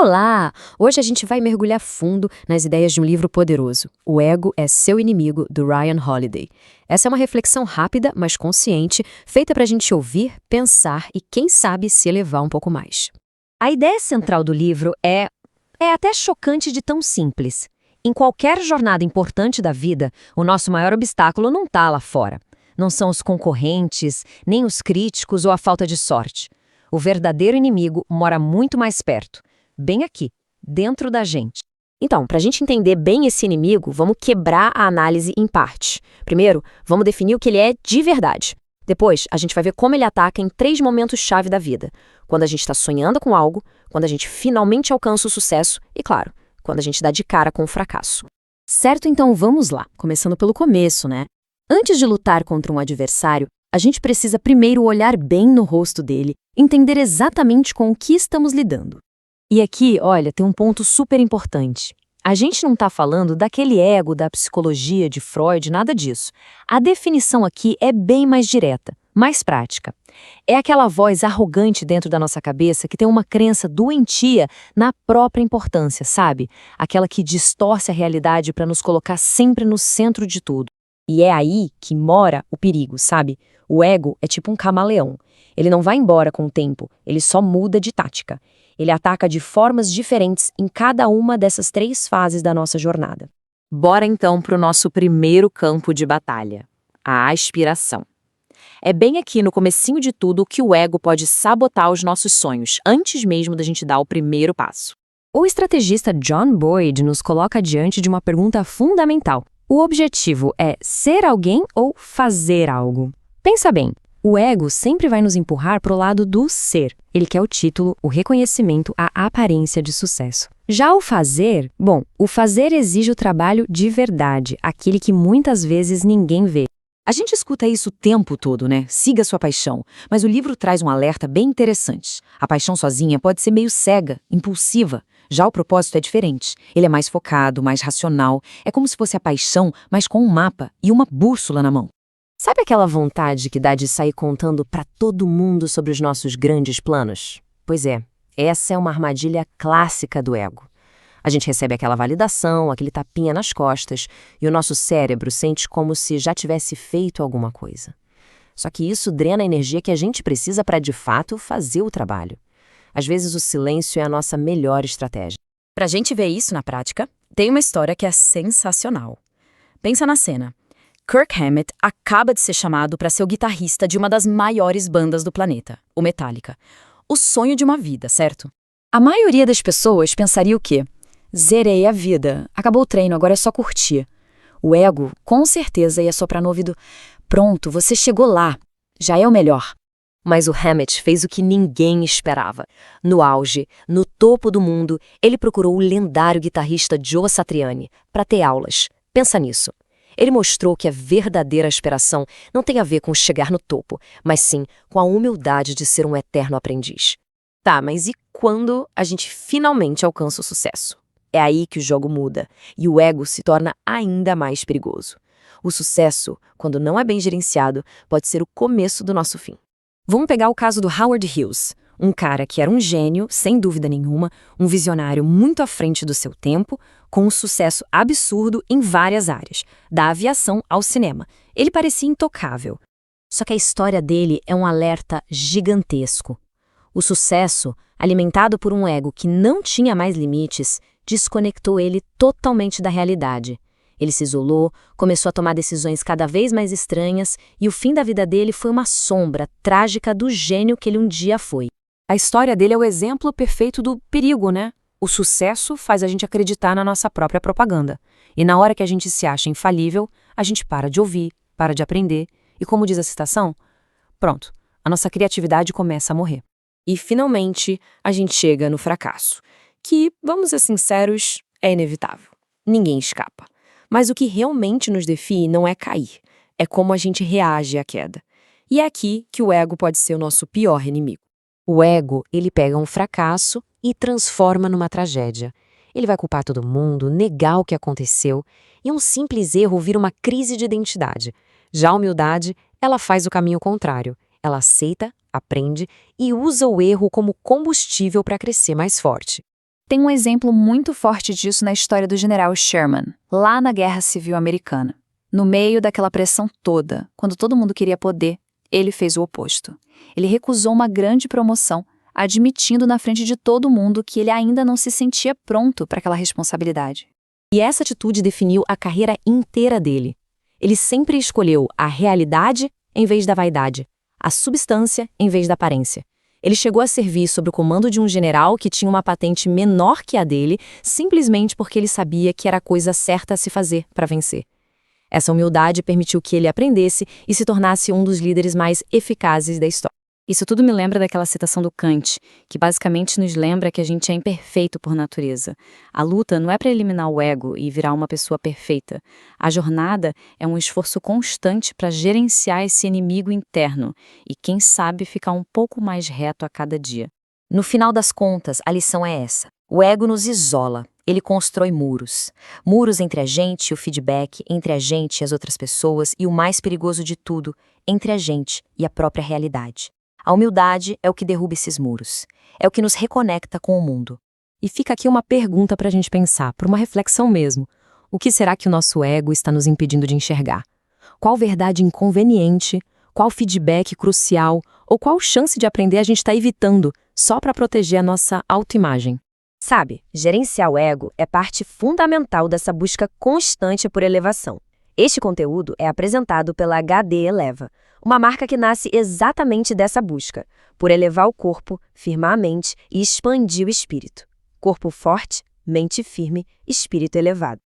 Olá! Hoje a gente vai mergulhar fundo nas ideias de um livro poderoso, O Ego é Seu Inimigo, do Ryan Holiday. Essa é uma reflexão rápida, mas consciente, feita para a gente ouvir, pensar e, quem sabe, se elevar um pouco mais. A ideia central do livro é até chocante de tão simples. Em qualquer jornada importante da vida, o nosso maior obstáculo não está lá fora. Não são os concorrentes, nem os críticos ou a falta de sorte. O verdadeiro inimigo mora muito mais perto, bem aqui, dentro da gente. Então, para a gente entender bem esse inimigo, vamos quebrar a análise em partes. Primeiro, vamos definir o que ele é de verdade. Depois, a gente vai ver como ele ataca em 3 momentos-chave da vida. Quando a gente está sonhando com algo, quando a gente finalmente alcança o sucesso e, claro, quando a gente dá de cara com o fracasso. Certo, então vamos lá, começando pelo começo, né? Antes de lutar contra um adversário, a gente precisa primeiro olhar bem no rosto dele, entender exatamente com o que estamos lidando. E aqui, olha, tem um ponto super importante. A gente não está falando daquele ego da psicologia de Freud, nada disso. A definição aqui é bem mais direta, mais prática. É aquela voz arrogante dentro da nossa cabeça que tem uma crença doentia na própria importância, sabe? Aquela que distorce a realidade para nos colocar sempre no centro de tudo. E é aí que mora o perigo, sabe? O ego é tipo um camaleão. Ele não vai embora com o tempo, ele só muda de tática. Ele ataca de formas diferentes em cada uma dessas 3 fases da nossa jornada. Bora então para o nosso primeiro campo de batalha, a aspiração. É bem aqui no comecinho de tudo que o ego pode sabotar os nossos sonhos, antes mesmo da gente dar o primeiro passo. O estrategista John Boyd nos coloca diante de uma pergunta fundamental. O objetivo é ser alguém ou fazer algo? Pensa bem. O ego sempre vai nos empurrar para o lado do ser. Ele quer o título, o reconhecimento, a aparência de sucesso. Já o fazer, o fazer exige o trabalho de verdade, aquele que muitas vezes ninguém vê. A gente escuta isso o tempo todo, né? Siga sua paixão. Mas o livro traz um alerta bem interessante. A paixão sozinha pode ser meio cega, impulsiva. Já o propósito é diferente. Ele é mais focado, mais racional. É como se fosse a paixão, mas com um mapa e uma bússola na mão. Sabe aquela vontade que dá de sair contando para todo mundo sobre os nossos grandes planos? Pois é, essa é uma armadilha clássica do ego. A gente recebe aquela validação, aquele tapinha nas costas, e o nosso cérebro sente como se já tivesse feito alguma coisa. Só que isso drena a energia que a gente precisa para, de fato, fazer o trabalho. Às vezes o silêncio é a nossa melhor estratégia. Pra gente ver isso na prática, tem uma história que é sensacional. Pensa na cena. Kirk Hammett acaba de ser chamado para ser o guitarrista de uma das maiores bandas do planeta, o Metallica. O sonho de uma vida, certo? A maioria das pessoas pensaria o quê? Zerei a vida, acabou o treino, agora é só curtir. O ego, com certeza, ia soprar no ouvido. Pronto, você chegou lá, já é o melhor. Mas o Hammett fez o que ninguém esperava. No auge, no topo do mundo, ele procurou o lendário guitarrista Joe Satriani para ter aulas. Pensa nisso. Ele mostrou que a verdadeira aspiração não tem a ver com chegar no topo, mas sim com a humildade de ser um eterno aprendiz. Tá, mas e quando a gente finalmente alcança o sucesso? É aí que o jogo muda e o ego se torna ainda mais perigoso. O sucesso, quando não é bem gerenciado, pode ser o começo do nosso fim. Vamos pegar o caso do Howard Hughes, um cara que era um gênio, sem dúvida nenhuma, um visionário muito à frente do seu tempo, com um sucesso absurdo em várias áreas, da aviação ao cinema. Ele parecia intocável. Só que a história dele é um alerta gigantesco. O sucesso, alimentado por um ego que não tinha mais limites, desconectou ele totalmente da realidade. Ele se isolou, começou a tomar decisões cada vez mais estranhas e o fim da vida dele foi uma sombra trágica do gênio que ele um dia foi. A história dele é o exemplo perfeito do perigo, né? O sucesso faz a gente acreditar na nossa própria propaganda. E na hora que a gente se acha infalível, a gente para de ouvir, para de aprender. E como diz a citação, pronto, a nossa criatividade começa a morrer. E finalmente a gente chega no fracasso, que, vamos ser sinceros, é inevitável. Ninguém escapa. Mas o que realmente nos define não é cair, é como a gente reage à queda. E é aqui que o ego pode ser o nosso pior inimigo. O ego, ele pega um fracasso e transforma numa tragédia. Ele vai culpar todo mundo, negar o que aconteceu, e um simples erro vira uma crise de identidade. Já a humildade, ela faz o caminho contrário. Ela aceita, aprende e usa o erro como combustível para crescer mais forte. Tem um exemplo muito forte disso na história do general Sherman, lá na Guerra Civil Americana. No meio daquela pressão toda, quando todo mundo queria poder, ele fez o oposto. Ele recusou uma grande promoção, admitindo na frente de todo mundo que ele ainda não se sentia pronto para aquela responsabilidade. E essa atitude definiu a carreira inteira dele. Ele sempre escolheu a realidade em vez da vaidade, a substância em vez da aparência. Ele chegou a servir sob o comando de um general que tinha uma patente menor que a dele, simplesmente porque ele sabia que era a coisa certa a se fazer para vencer. Essa humildade permitiu que ele aprendesse e se tornasse um dos líderes mais eficazes da história. Isso tudo me lembra daquela citação do Kant, que basicamente nos lembra que a gente é imperfeito por natureza. A luta não é para eliminar o ego e virar uma pessoa perfeita. A jornada é um esforço constante para gerenciar esse inimigo interno e, quem sabe, ficar um pouco mais reto a cada dia. No final das contas, a lição é essa. O ego nos isola. Ele constrói muros. Muros entre a gente e o feedback, entre a gente e as outras pessoas e, o mais perigoso de tudo, entre a gente e a própria realidade. A humildade é o que derruba esses muros. É o que nos reconecta com o mundo. E fica aqui uma pergunta para a gente pensar, para uma reflexão mesmo. O que será que o nosso ego está nos impedindo de enxergar? Qual verdade inconveniente, qual feedback crucial ou qual chance de aprender a gente está evitando só para proteger a nossa autoimagem? Sabe, gerenciar o ego é parte fundamental dessa busca constante por elevação. Este conteúdo é apresentado pela HD Eleva, uma marca que nasce exatamente dessa busca, por elevar o corpo, firmar a mente e expandir o espírito. Corpo forte, mente firme, espírito elevado.